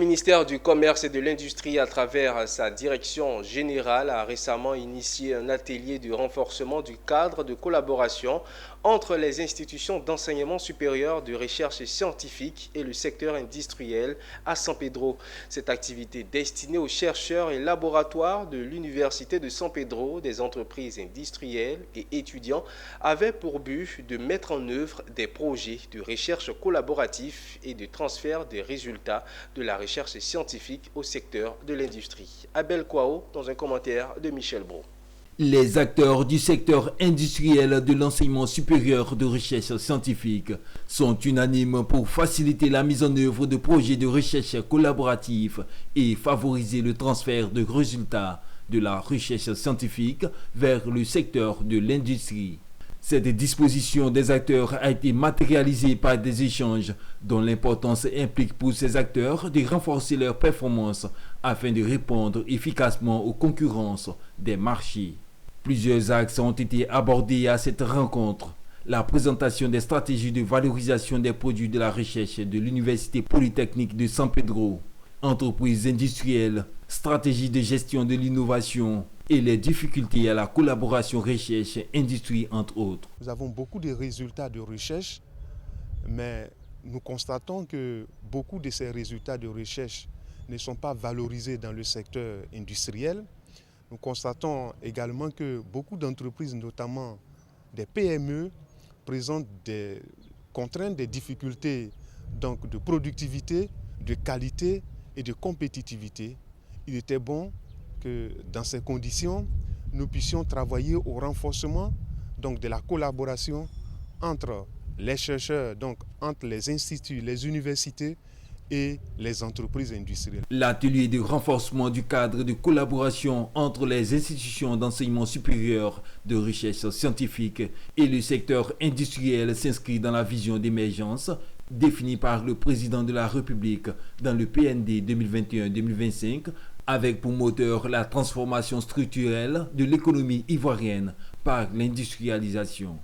ministère du Commerce et de l'Industrie, à travers sa direction générale, a récemment initié un atelier de renforcement du cadre de collaboration entre les institutions d'enseignement supérieur, de recherche scientifique et le secteur industriel à San Pedro. Cette activité destinée aux chercheurs et laboratoires de l'Université de San Pedro, des entreprises industrielles et étudiants avait pour but de mettre en œuvre des projets de recherche collaboratifs et de transfert des résultats de la recherche scientifique au secteur de l'industrie. Abel Kwao dans un commentaire de Michel Brault. Les acteurs du secteur industriel de l'enseignement supérieur de recherche scientifique sont unanimes pour faciliter la mise en œuvre de projets de recherche collaboratifs et favoriser le transfert de résultats de la recherche scientifique vers le secteur de l'industrie. Cette disposition des acteurs a été matérialisée par des échanges dont l'importance implique pour ces acteurs de renforcer leurs performances afin de répondre efficacement aux concurrences des marchés. Plusieurs axes ont été abordés à cette rencontre. La présentation des stratégies de valorisation des produits de la recherche de l'Université polytechnique de San Pedro, entreprises industrielles, stratégies de gestion de l'innovation et les difficultés à la collaboration recherche-industrie entre autres. Nous avons beaucoup de résultats de recherche, mais nous constatons que beaucoup de ces résultats de recherche ne sont pas valorisés dans le secteur industriel. Nous constatons également que beaucoup d'entreprises, notamment des PME, présentent des contraintes, des difficultés donc de productivité, de qualité et de compétitivité. Il était bon que dans ces conditions, nous puissions travailler au renforcement donc, de la collaboration entre les chercheurs, donc entre les instituts, les universités et les entreprises industrielles. L'atelier de renforcement du cadre de collaboration entre les institutions d'enseignement supérieur de recherche scientifique et le secteur industriel s'inscrit dans la vision d'émergence définie par le président de la République dans le PND 2021-2025 avec pour moteur la transformation structurelle de l'économie ivoirienne par l'industrialisation.